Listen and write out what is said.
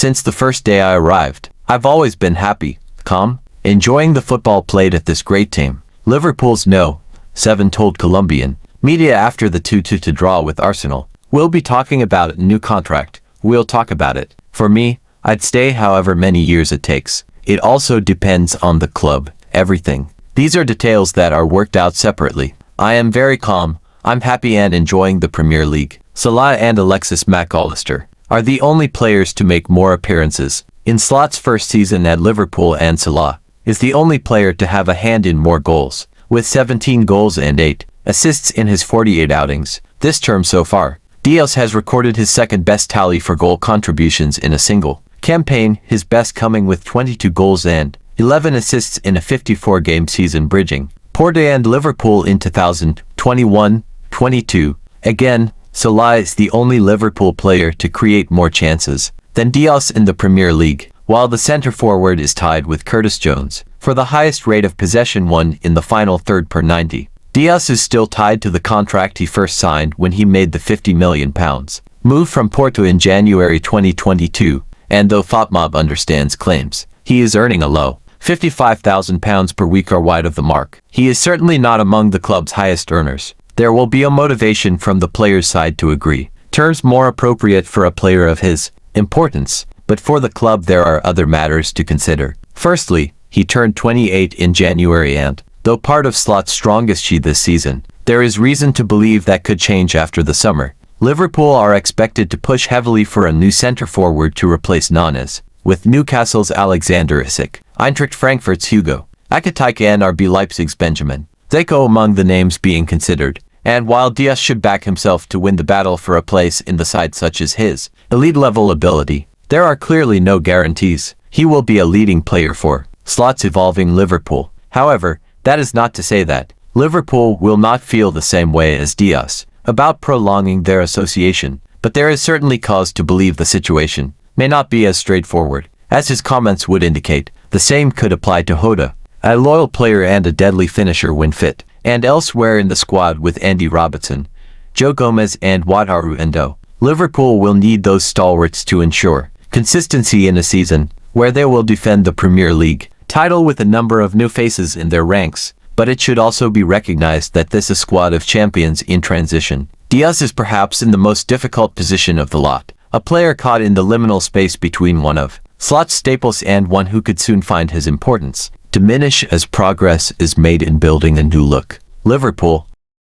Since the first day I arrived, I've always been happy, calm, enjoying the football played at this great team. Liverpool's No. 7 told Colombian media after the 2-2 draw with Arsenal. We'll be talking about a new contract. We'll talk about it. For me, I'd stay however many years it takes. It also depends on the club, everything. These are details that are worked out separately. I am very calm, I'm happy and enjoying the Premier League. Salah and Alexis Mac Allister are the only players to make more appearances in Slot's first season at Liverpool, and Salah is the only player to have a hand in more goals, with 17 goals and 8 assists in his 48 outings this term so far. Diaz has recorded his second-best tally for goal contributions in a single campaign, his best coming with 22 goals and 11 assists in a 54-game season, bridging Porto and Liverpool in 2021-22. Again, Salah is the only Liverpool player to create more chances than Diaz in the Premier League, while the centre-forward is tied with Curtis Jones for the highest rate of possession won in the final third per 90. Diaz is still tied to the contract he first signed when he made the £50 million move from Porto in January 2022, and though FotMob understands claims he is earning a low £55,000 per week are wide of the mark, he is certainly not among the club's highest earners. There will be a motivation from the player's side to agree terms more appropriate for a player of his importance, but for the club there are other matters to consider. Firstly, he turned 28 in January and, though part of Slot's strongest she this season, there is reason to believe that could change after the summer. Liverpool are expected to push heavily for a new centre-forward to replace Nunes, with Newcastle's Alexander Isak, Eintracht Frankfurt's Hugo Ekitike and RB Leipzig's Benjamin Zeko among the names being considered. And while Diaz should back himself to win the battle for a place in the side such as his elite-level ability, there are clearly no guarantees he will be a leading player for Slot's evolving Liverpool. However, that is not to say that Liverpool will not feel the same way as Diaz about prolonging their association, but there is certainly cause to believe the situation may not be as straightforward as his comments would indicate. The same could apply to Hoda, a loyal player and a deadly finisher when fit, and elsewhere in the squad with Andy Robertson, Joe Gomez and Wataru Endo. Liverpool will need those stalwarts to ensure consistency in a season where they will defend the Premier League title with a number of new faces in their ranks, but it should also be recognized that this is a squad of champions in transition. Diaz is perhaps in the most difficult position of the lot, a player caught in the liminal space between one of Slot's staples and one who could soon find his importance diminish as progress is made in building a new look. Liverpool